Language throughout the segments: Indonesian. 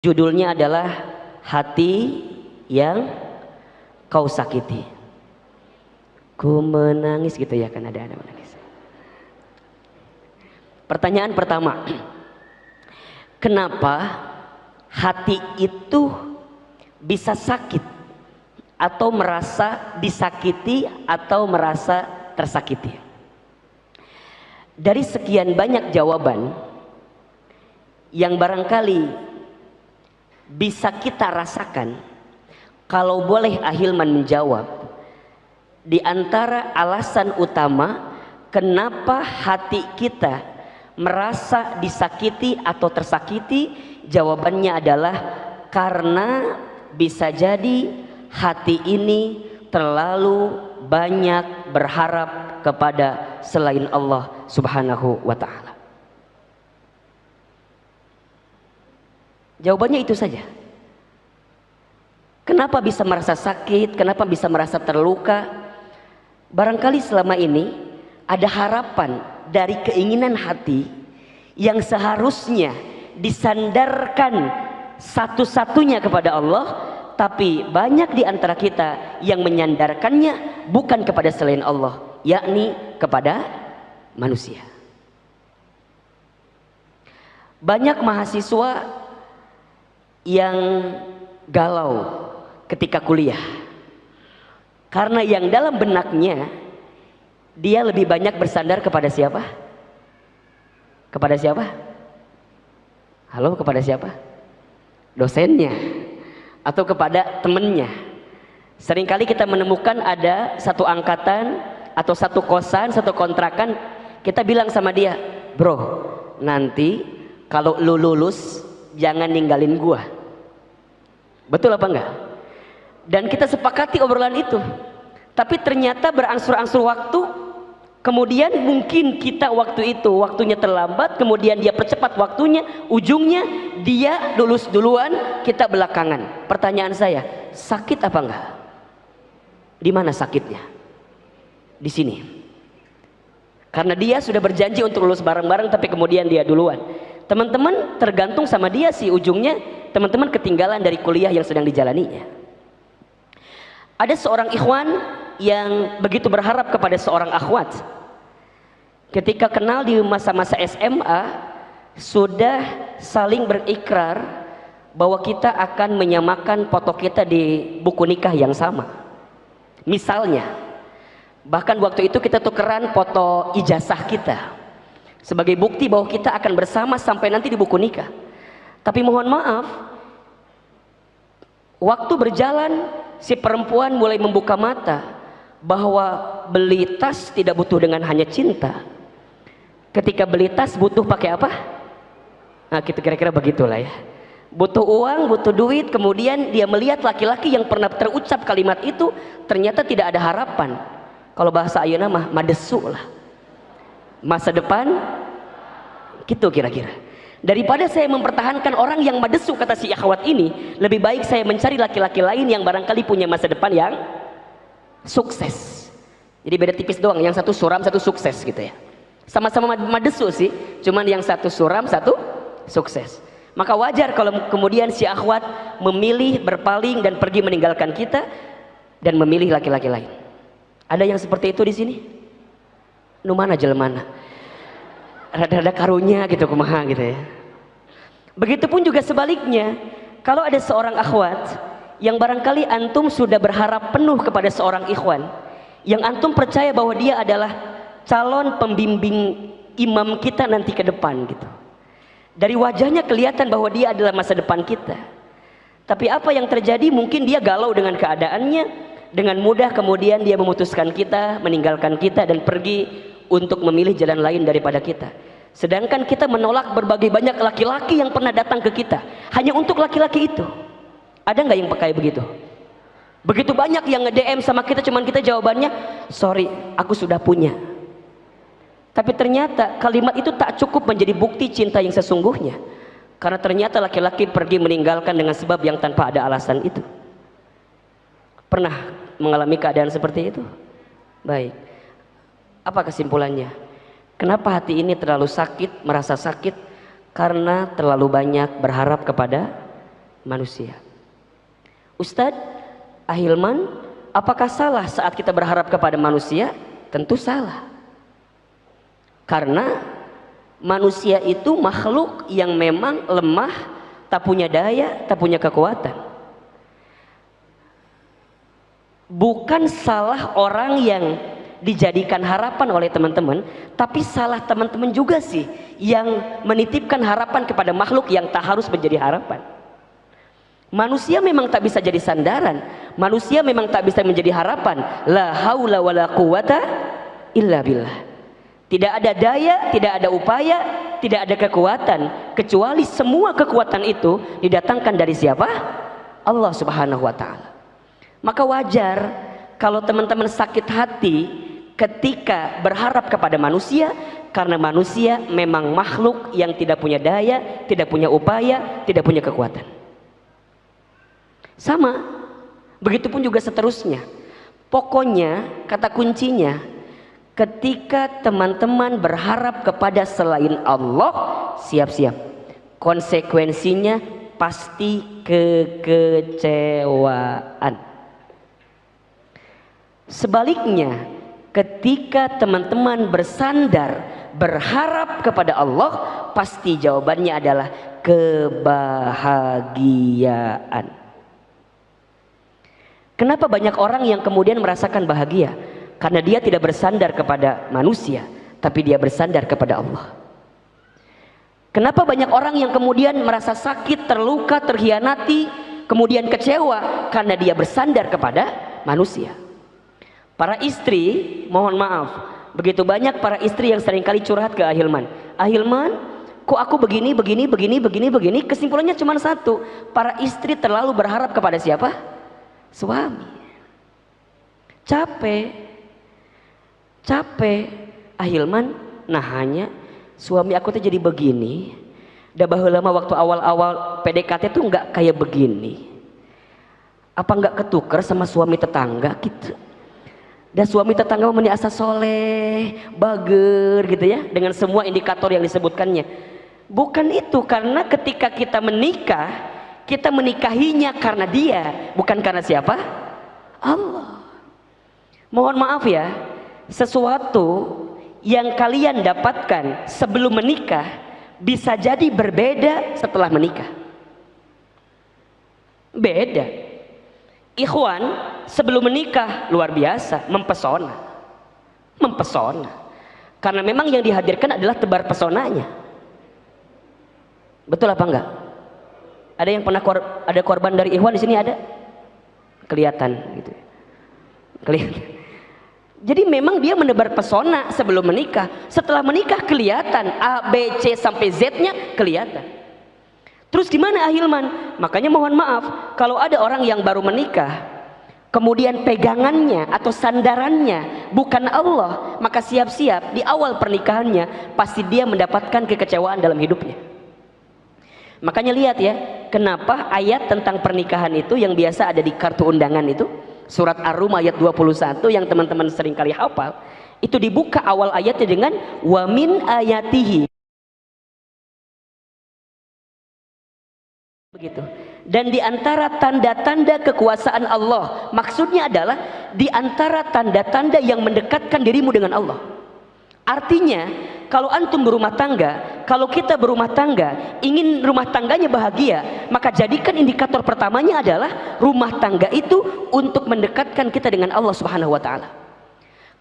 Judulnya adalah Hati yang Kau Sakiti. Ku menangis gitu ya, kan ada menangis. Pertanyaan pertama, kenapa hati itu bisa sakit atau merasa disakiti atau merasa tersakiti? Dari sekian banyak jawaban yang barangkali bisa kita rasakan, kalau boleh Ahilman menjawab, di antara alasan utama kenapa hati kita merasa disakiti atau tersakiti, jawabannya adalah karena bisa jadi hati ini terlalu banyak berharap kepada selain Allah Subhanahu wa ta'ala. Jawabannya itu saja. Kenapa bisa merasa sakit? Kenapa bisa merasa terluka? Barangkali selama ini ada harapan dari keinginan hati yang seharusnya disandarkan satu-satunya kepada Allah, tapi banyak di antara kita yang menyandarkannya bukan kepada selain Allah, yakni kepada manusia. Banyak mahasiswa yang galau ketika kuliah karena yang dalam benaknya dia lebih banyak bersandar kepada siapa? Kepada siapa? Halo, kepada siapa? Dosennya atau kepada temennya. Seringkali kita menemukan ada satu angkatan atau satu kosan, satu kontrakan, kita bilang sama dia, bro, nanti kalau lu lulus jangan ninggalin gua. Betul apa enggak? Dan kita sepakati obrolan itu. Tapi ternyata berangsur-angsur waktu, kemudian mungkin kita waktu itu waktunya terlambat, kemudian dia percepat waktunya, ujungnya dia lulus duluan, kita belakangan. Pertanyaan saya, sakit apa enggak? Di mana sakitnya? Di sini. Karena dia sudah berjanji untuk lulus bareng-bareng, tapi kemudian dia duluan. Teman-teman tergantung sama dia sih, ujungnya teman-teman ketinggalan dari kuliah yang sedang dijalaninya. Ada seorang ikhwan yang begitu berharap kepada seorang akhwat. Ketika kenal di masa-masa SMA, sudah saling berikrar bahwa kita akan menyamakan foto kita di buku nikah yang sama. Misalnya, bahkan waktu itu kita tukeran foto ijazah kita sebagai bukti bahwa kita akan bersama sampai nanti di buku nikah. Tapi mohon maaf, waktu berjalan, si perempuan mulai membuka mata bahwa beli tas tidak butuh dengan hanya cinta. Ketika beli tas butuh pakai apa? Nah, gitu kira-kira begitulah ya. Butuh uang, butuh duit. Kemudian dia melihat laki-laki yang pernah terucap kalimat itu ternyata tidak ada harapan. Kalau bahasa ayeuna mah madesu lah. Masa depan gitu kira-kira. Daripada saya mempertahankan orang yang madesu, kata si akhwat ini, lebih baik saya mencari laki-laki lain yang barangkali punya masa depan yang sukses. Jadi beda tipis doang, yang satu suram, satu sukses gitu ya. Sama-sama madesu sih, cuman yang satu suram, satu sukses. Maka wajar kalau kemudian si akhwat memilih berpaling dan pergi meninggalkan kita dan memilih laki-laki lain. Ada yang seperti itu di sini? Nu mana jelmana? Rada-rada karunya gitu, kumaha gitu ya. Begitupun juga sebaliknya, kalau ada seorang akhwat yang barangkali antum sudah berharap penuh kepada seorang ikhwan, yang antum percaya bahwa dia adalah calon pembimbing imam kita nanti ke depan gitu. Dari wajahnya kelihatan bahwa dia adalah masa depan kita. Tapi apa yang terjadi? Mungkin dia galau dengan keadaannya, dengan mudah kemudian dia memutuskan kita, meninggalkan kita dan pergi untuk memilih jalan lain daripada kita. Sedangkan kita menolak berbagai banyak laki-laki yang pernah datang ke kita hanya untuk laki-laki itu. Ada nggak yang pakai begitu? Begitu banyak yang nge-DM sama kita, cuman kita jawabannya, sorry, aku sudah punya. Tapi ternyata kalimat itu tak cukup menjadi bukti cinta yang sesungguhnya. Karena ternyata laki-laki pergi meninggalkan dengan sebab yang tanpa ada alasan itu. Pernah mengalami keadaan seperti itu? Baik. Apa kesimpulannya? Kenapa hati ini terlalu sakit, merasa sakit? Karena terlalu banyak berharap kepada manusia. Ustadz, Ahilman, apakah salah saat kita berharap kepada manusia? Tentu salah. Karena manusia itu makhluk yang memang lemah, tak punya daya, tak punya kekuatan. Bukan salah orang yang dijadikan harapan oleh teman-teman, tapi salah teman-teman juga sih yang menitipkan harapan kepada makhluk yang tak harus menjadi harapan. Manusia memang tak bisa jadi sandaran, manusia memang tak bisa menjadi harapan. La haula wala quwata illa billah. Tidak ada daya, tidak ada upaya, tidak ada kekuatan, kecuali semua kekuatan itu didatangkan dari siapa? Allah Subhanahu wa taala. Maka wajar kalau teman-teman sakit hati ketika berharap kepada manusia, karena manusia memang makhluk yang tidak punya daya, tidak punya upaya, tidak punya kekuatan. Sama, begitupun juga seterusnya. Pokoknya kata kuncinya, ketika teman-teman berharap kepada selain Allah, siap-siap konsekuensinya pasti kekecewaan. Sebaliknya, ketika teman-teman bersandar berharap kepada Allah, pasti jawabannya adalah kebahagiaan. Kenapa banyak orang yang kemudian merasakan bahagia? Karena dia tidak bersandar kepada manusia, tapi dia bersandar kepada Allah. Kenapa banyak orang yang kemudian merasa sakit, terluka, terhianati, kemudian kecewa? Karena dia bersandar kepada manusia. Para istri, mohon maaf, begitu banyak para istri yang seringkali curhat ke Ahilman. Ahilman, kok aku begini, kesimpulannya cuma satu. Para istri terlalu berharap kepada siapa? Suami. Capek. Ahilman, nah hanya suami aku tuh jadi begini. Dah baheula mah waktu awal-awal PDKT tuh nggak kayak begini. Apa nggak ketuker sama suami tetangga gitu? Dan suami tetangga meni asa soleh, bager gitu ya, dengan semua indikator yang disebutkannya. Bukan itu, karena ketika kita menikah, kita menikahinya karena dia, bukan karena siapa? Allah. Mohon maaf ya, sesuatu yang kalian dapatkan sebelum menikah bisa jadi berbeda setelah menikah. Beda. Ikhwan, sebelum menikah luar biasa, mempesona. Karena memang yang dihadirkan adalah tebar pesonanya. Betul apa enggak? Ada yang pernah ada korban dari ikhwan di sini ada? Kelihatan gitu. Kelihatan. Jadi memang dia menebar pesona sebelum menikah. Setelah menikah kelihatan A, B, C sampai Z-nya kelihatan. Terus gimana Ahilman? Makanya mohon maaf, kalau ada orang yang baru menikah, kemudian pegangannya atau sandarannya bukan Allah, maka siap-siap di awal pernikahannya pasti dia mendapatkan kekecewaan dalam hidupnya. Makanya lihat ya, kenapa ayat tentang pernikahan itu yang biasa ada di kartu undangan itu, surat Ar-Rum ayat 21 yang teman-teman sering kali hafal, itu dibuka awal ayatnya dengan wa min ayatihi. Begitu. Dan di antara tanda-tanda kekuasaan Allah, maksudnya adalah di antara tanda-tanda yang mendekatkan dirimu dengan Allah. Artinya, kalau antum berumah tangga, kalau kita berumah tangga, ingin rumah tangganya bahagia, maka jadikan indikator pertamanya adalah rumah tangga itu untuk mendekatkan kita dengan Allah Subhanahu wa taala.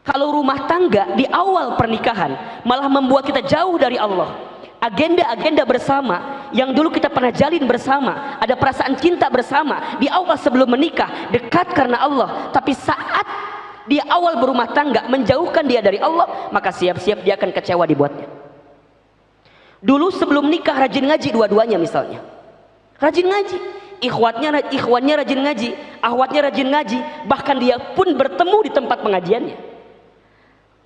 Kalau rumah tangga di awal pernikahan malah membuat kita jauh dari Allah, agenda-agenda bersama yang dulu kita pernah jalin bersama, ada perasaan cinta bersama di awal sebelum menikah, dekat karena Allah, tapi saat di awal berumah tangga menjauhkan dia dari Allah, maka siap-siap dia akan kecewa dibuatnya. Dulu sebelum nikah rajin ngaji dua-duanya misalnya, rajin ngaji, ikhwannya rajin ngaji, akhwatnya rajin ngaji, bahkan dia pun bertemu di tempat pengajiannya.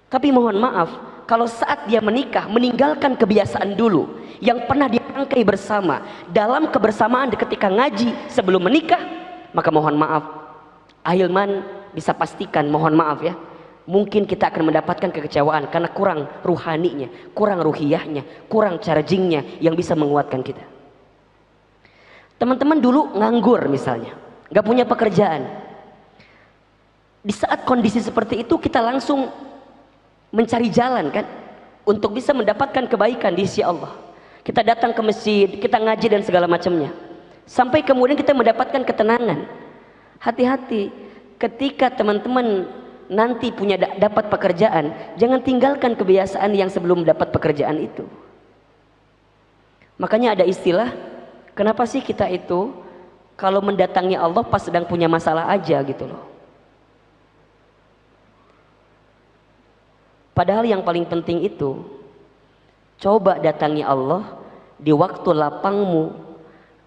Tapi mohon maaf, kalau saat dia menikah meninggalkan kebiasaan dulu yang pernah dirangkai bersama dalam kebersamaan ketika ngaji sebelum menikah, maka mohon maaf, Ahilman bisa pastikan, mohon maaf ya, mungkin kita akan mendapatkan kekecewaan karena kurang ruhaninya, kurang ruhiyahnya, kurang chargingnya yang bisa menguatkan kita. Teman-teman dulu nganggur misalnya, nggak punya pekerjaan. Di saat kondisi seperti itu kita langsung mencari jalan kan untuk bisa mendapatkan kebaikan di sisi Allah. Kita datang ke masjid, kita ngaji dan segala macamnya. Sampai kemudian kita mendapatkan ketenangan. Hati-hati ketika teman-teman nanti punya dapat pekerjaan, jangan tinggalkan kebiasaan yang sebelum dapat pekerjaan itu. Makanya ada istilah, kenapa sih kita itu kalau mendatangi Allah pas sedang punya masalah aja gitu loh. Padahal yang paling penting itu, coba datangi Allah di waktu lapangmu,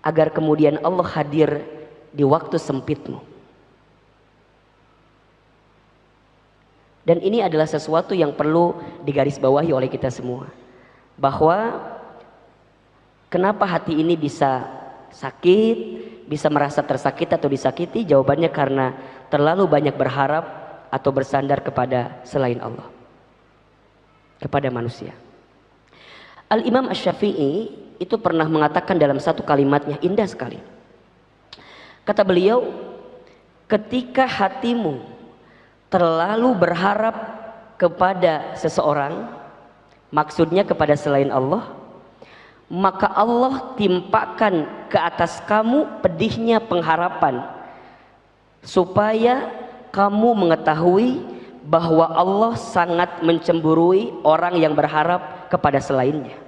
agar kemudian Allah hadir di waktu sempitmu. Dan ini adalah sesuatu yang perlu digarisbawahi oleh kita semua. Bahwa kenapa hati ini bisa sakit, bisa merasa tersakiti atau disakiti? Jawabannya karena terlalu banyak berharap atau bersandar kepada selain Allah, kepada manusia. Al-Imam Asy-Syafi'i itu pernah mengatakan dalam satu kalimatnya, indah sekali. Kata beliau, ketika hatimu terlalu berharap kepada seseorang, maksudnya kepada selain Allah, maka Allah timpakan ke atas kamu pedihnya pengharapan, supaya kamu mengetahui bahwa Allah sangat mencemburui orang yang berharap kepada selainnya.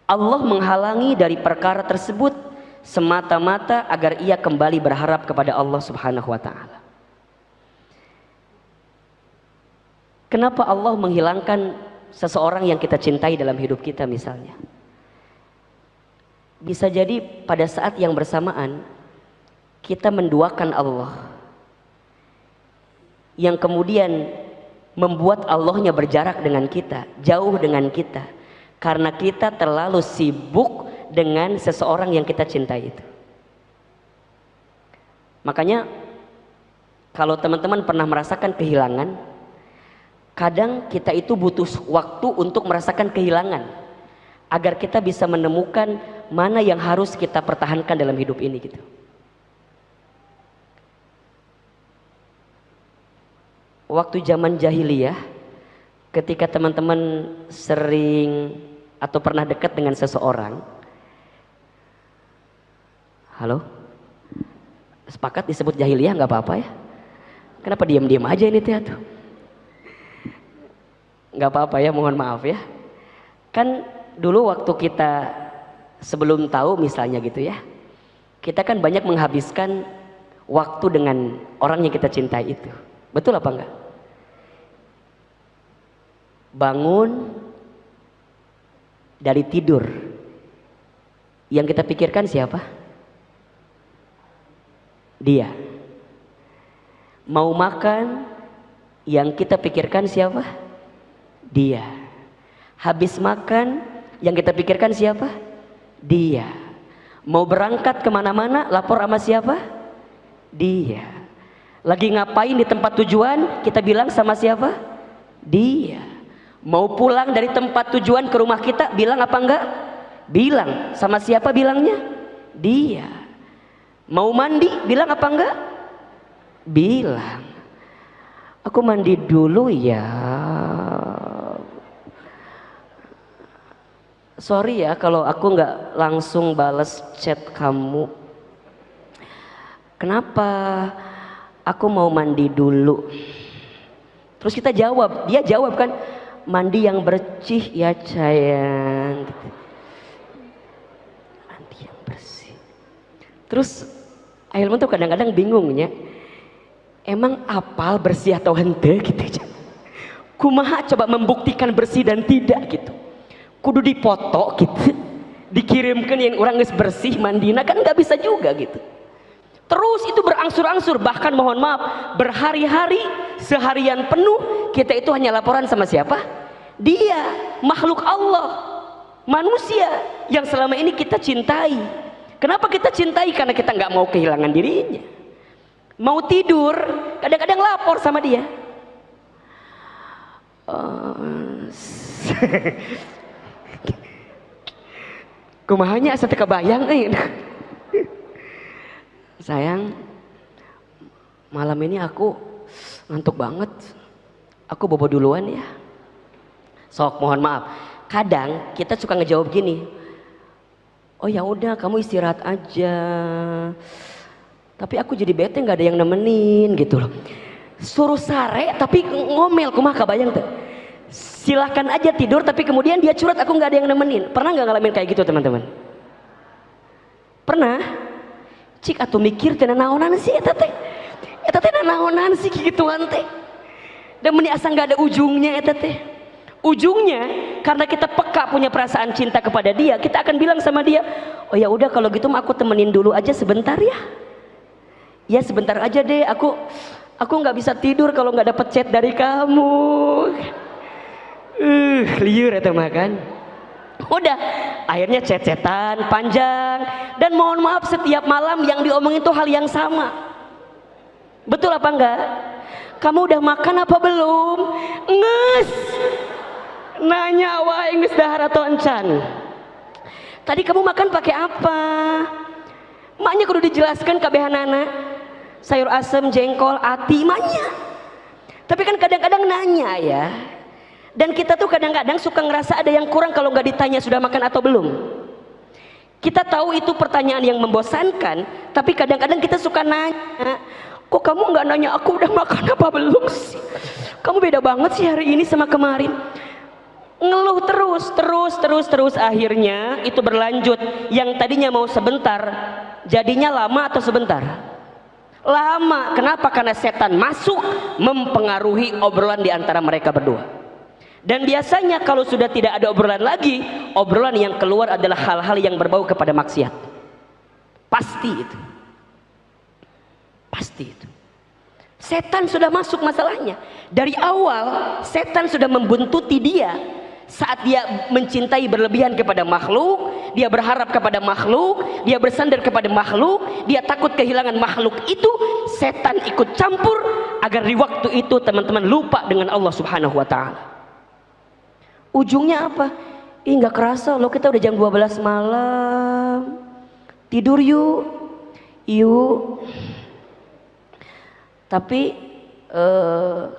Allah menghalangi dari perkara tersebut semata-mata agar ia kembali berharap kepada Allah Subhanahu wa ta'ala. Kenapa Allah menghilangkan seseorang yang kita cintai dalam hidup kita misalnya? Bisa jadi pada saat yang bersamaan kita menduakan Allah, yang kemudian membuat Allahnya berjarak dengan kita, jauh dengan kita, karena kita terlalu sibuk dengan seseorang yang kita cintai itu. Makanya kalau teman-teman pernah merasakan kehilangan, kadang kita itu butuh waktu untuk merasakan kehilangan, agar kita bisa menemukan mana yang harus kita pertahankan dalam hidup ini gitu. Waktu zaman jahiliyah, ketika teman-teman sering atau pernah dekat dengan seseorang, halo, sepakat disebut jahiliyah nggak apa-apa ya? Kenapa diam-diam aja ini tuh? Nggak apa-apa ya, mohon maaf ya. Kan dulu waktu kita sebelum tahu misalnya gitu ya, kita kan banyak menghabiskan waktu dengan orang yang kita cintai itu. Betul apa enggak? Bangun dari tidur, yang kita pikirkan siapa? Dia. Mau makan, yang kita pikirkan siapa? Dia. Habis makan, yang kita pikirkan siapa? Dia. Mau berangkat kemana-mana, lapor sama siapa? Dia. Lagi ngapain di tempat tujuan, kita bilang sama siapa? Dia. Mau pulang dari tempat tujuan ke rumah kita, bilang apa enggak? Bilang. Sama siapa bilangnya? Dia. Mau mandi, bilang apa enggak? Bilang. Aku mandi dulu ya. Sorry ya kalau aku nggak langsung balas chat kamu. Kenapa? Aku mau mandi dulu. Terus kita jawab, dia jawab kan, mandi yang bersih ya sayang. Mandi yang bersih. Terus akhirnya tuh kadang-kadang bingungnya, emang apal bersih atau hente gitu. Kumaha coba membuktikan bersih dan tidak gitu. Kudu dipoto gitu, dikirimkan yang orang geus bersih mandina kan nggak bisa juga gitu. Terus itu berangsur-angsur, bahkan mohon maaf berhari-hari, seharian penuh kita itu hanya laporan sama siapa? Dia, makhluk Allah, manusia yang selama ini kita cintai. Kenapa kita cintai? Karena kita nggak mau kehilangan dirinya. Mau tidur, kadang-kadang lapor sama dia. Kumahanya asa teu kebayang sayang, malam ini aku ngantuk banget, aku bobo duluan ya. Sok, mohon maaf. Kadang kita suka ngejawab gini, oh ya udah kamu istirahat aja, tapi aku jadi bete nggak ada yang nemenin gitu loh. Suruh sare tapi ngomel, kumaha kabayang tuh. Silahkan aja tidur tapi kemudian dia curhat aku nggak ada yang nemenin. Pernah nggak ngalamin kayak gitu teman-teman? Pernah? Cik atuh mikir teh naonan sih eta teh naonan sih gituan teh. Dan meni asa nggak ada ujungnya eta teh. Ujungnya karena kita peka punya perasaan cinta kepada dia, kita akan bilang sama dia, oh ya udah kalau gitu aku temenin dulu aja sebentar ya. Ya sebentar aja deh, aku nggak bisa tidur kalau nggak dapet chat dari kamu. Liur eta mah kan. Udah, akhirnya chat-chatan panjang dan mohon maaf setiap malam yang diomongin itu hal yang sama. Betul apa enggak? Kamu udah makan apa belum? Nges. Nanya wae geus dahar atau encan. Tadi kamu makan pakai apa? Maknya kudu dijelaskan kabehanana. Sayur asem, jengkol, ati, maknya. Tapi kan kadang-kadang nanya ya. Dan kita tuh kadang-kadang suka ngerasa ada yang kurang kalau nggak ditanya sudah makan atau belum. Kita tahu itu pertanyaan yang membosankan, tapi kadang-kadang kita suka nanya, kok kamu nggak nanya aku udah makan apa belum sih? Kamu beda banget sih hari ini sama kemarin. Ngeluh terus, akhirnya itu berlanjut. Yang tadinya mau sebentar, jadinya lama atau sebentar? Lama. Kenapa? Karena setan masuk mempengaruhi obrolan di antara mereka berdua. Dan biasanya kalau sudah tidak ada obrolan lagi, obrolan yang keluar adalah hal-hal yang berbau kepada maksiat. Pasti itu. Pasti itu. Setan sudah masuk masalahnya. Dari awal setan sudah membuntuti dia. Saat dia mencintai berlebihan kepada makhluk, dia berharap kepada makhluk, dia bersandar kepada makhluk, dia takut kehilangan makhluk itu, setan ikut campur agar di waktu itu teman-teman lupa dengan Allah Subhanahu wa taala. Ujungnya apa? Ih nggak kerasa loh kita udah jam 12 malam. Tidur yuk. Yuk. Tapi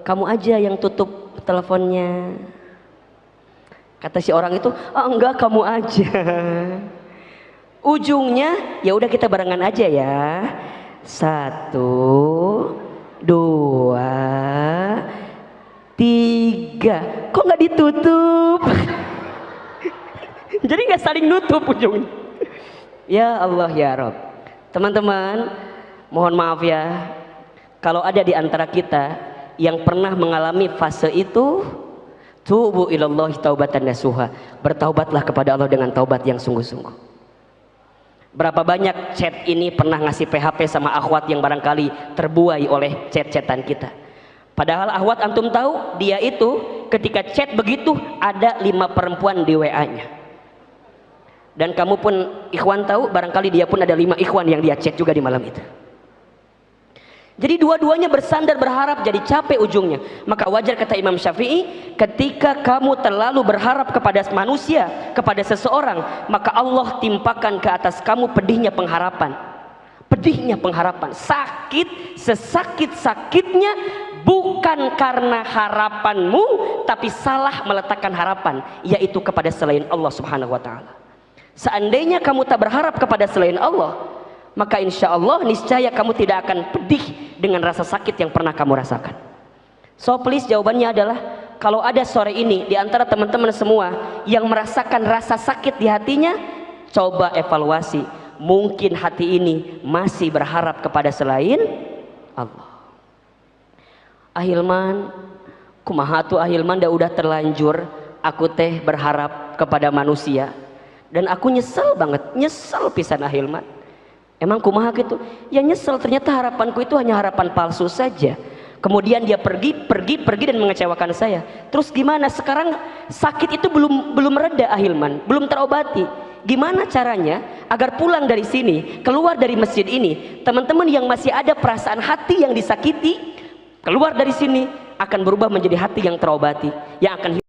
kamu aja yang tutup teleponnya. Kata si orang itu, oh enggak kamu aja. Ujungnya ya udah kita barengan aja ya. 1, 2, 3. Kok nggak ditutup? Jadi nggak saling nutup ujungnya. Ya Allah ya Rob. Teman-teman, mohon maaf ya. Kalau ada di antara kita yang pernah mengalami fase itu, tubu ilallahi taubatan nasuha. Bertaubatlah kepada Allah dengan taubat yang sungguh-sungguh. Berapa banyak chat ini pernah ngasih PHP sama akhwat yang barangkali terbuai oleh chat-chatan kita. Padahal akhwat antum tahu dia itu ketika chat begitu ada 5 perempuan di WA-nya. Dan kamu pun ikhwan tahu barangkali dia pun ada 5 ikhwan yang dia chat juga di malam itu. Jadi dua-duanya bersandar berharap jadi capek ujungnya. Maka wajar kata Imam Syafi'i, ketika kamu terlalu berharap kepada manusia, kepada seseorang, maka Allah timpakan ke atas kamu pedihnya pengharapan. Pedihnya pengharapan, sakit sesakit-sakitnya bukan karena harapanmu, tapi salah meletakkan harapan, yaitu kepada selain Allah Subhanahu wa taala. Seandainya kamu tak berharap kepada selain Allah, maka insya Allah niscaya kamu tidak akan pedih dengan rasa sakit yang pernah kamu rasakan. So please jawabannya adalah, kalau ada sore ini di antara teman-teman semua yang merasakan rasa sakit di hatinya, coba evaluasi, mungkin hati ini masih berharap kepada selain Allah. Ahilman, kumaha tuh Ahilman, udah terlanjur aku teh berharap kepada manusia dan aku nyesel banget, nyesel pisan Ahilman. Emang kumaha gitu? Ya nyesel, ternyata harapanku itu hanya harapan palsu saja. Kemudian dia pergi dan mengecewakan saya. Terus gimana? Sekarang sakit itu belum reda Ahilman, belum terobati. Gimana caranya agar pulang dari sini, keluar dari masjid ini, teman-teman yang masih ada perasaan hati yang disakiti, keluar dari sini akan berubah menjadi hati yang terobati, yang akan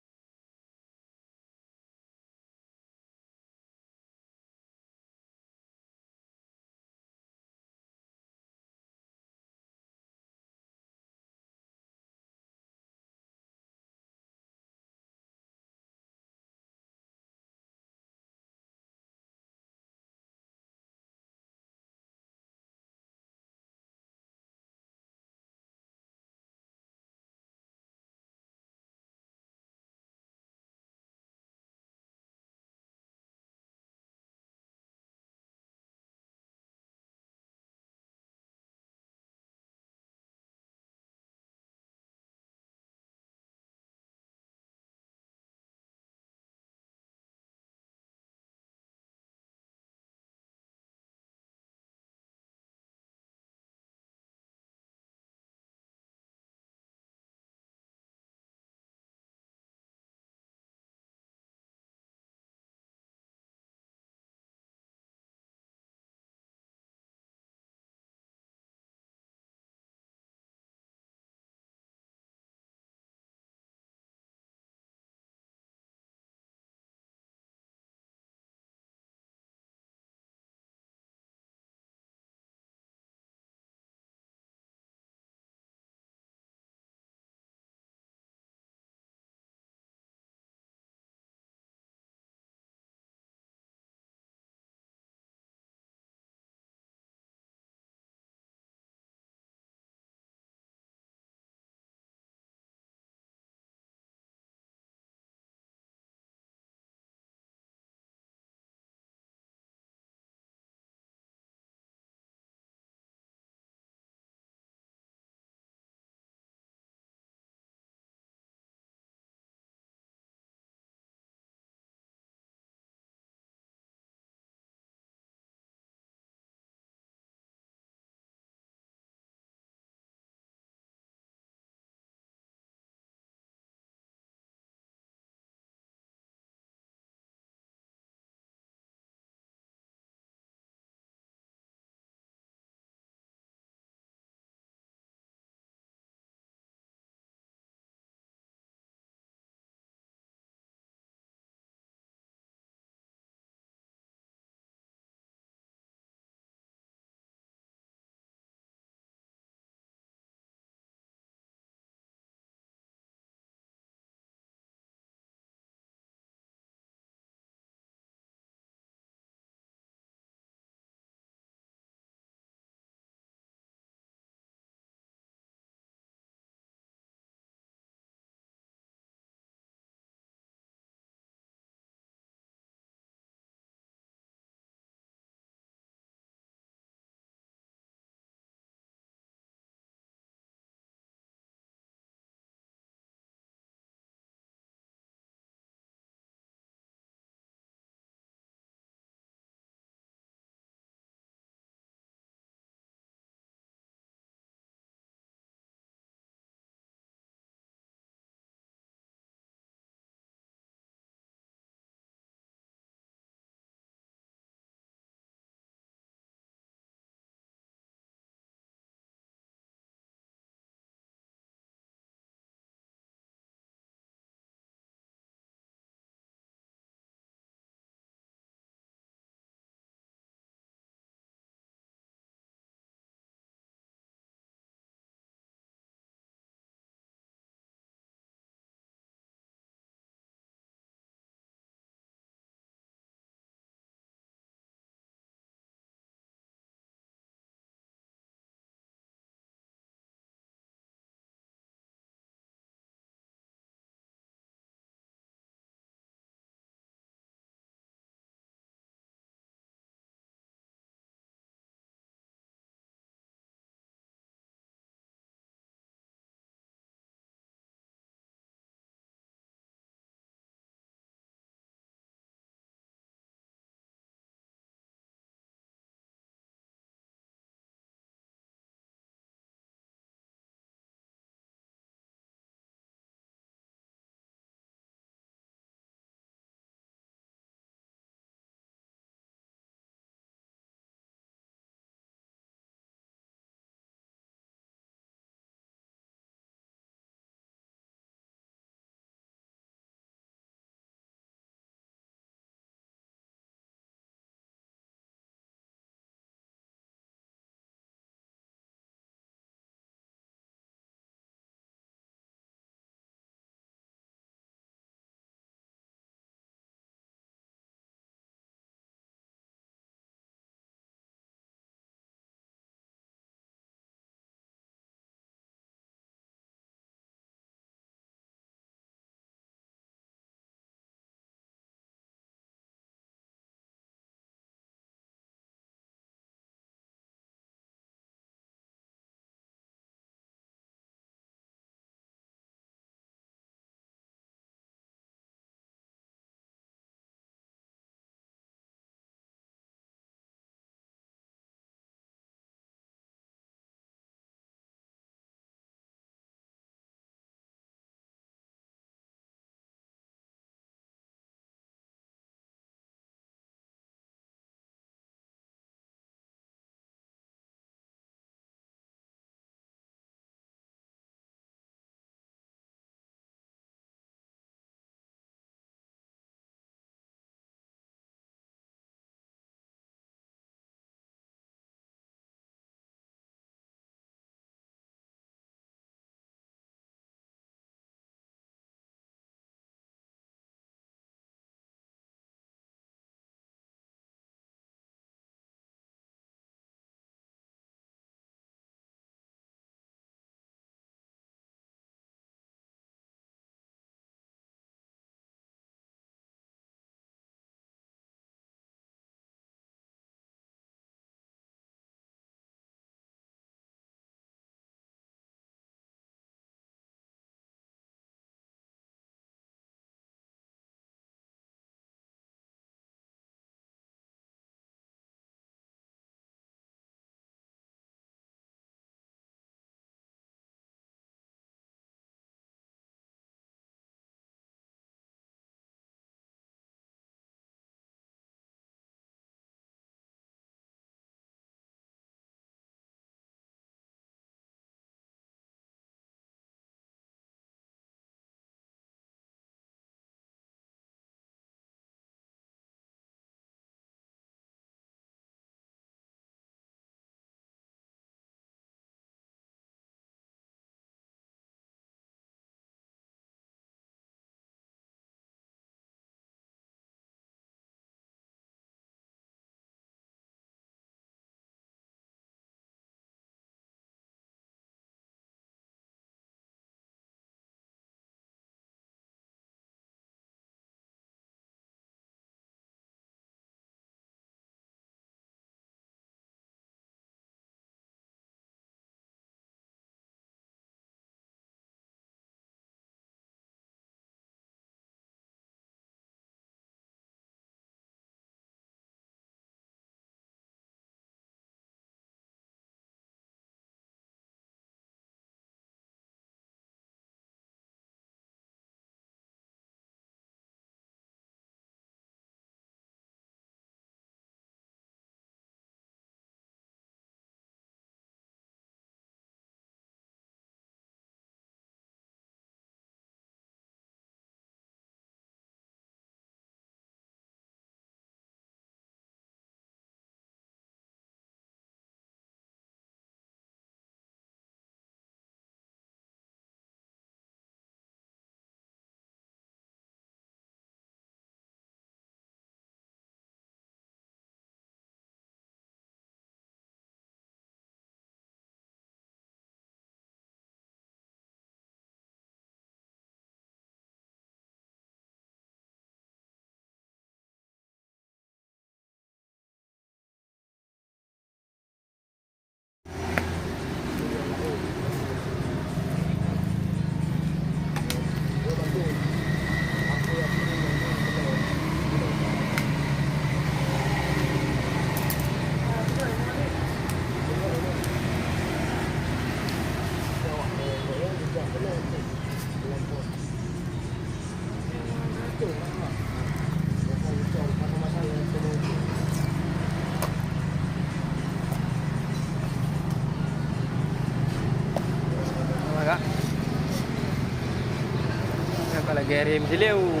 kirim dulu.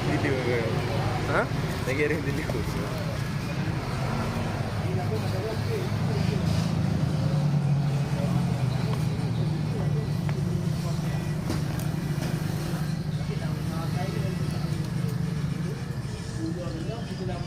Video. Hah? Lagi kirim video. Udah,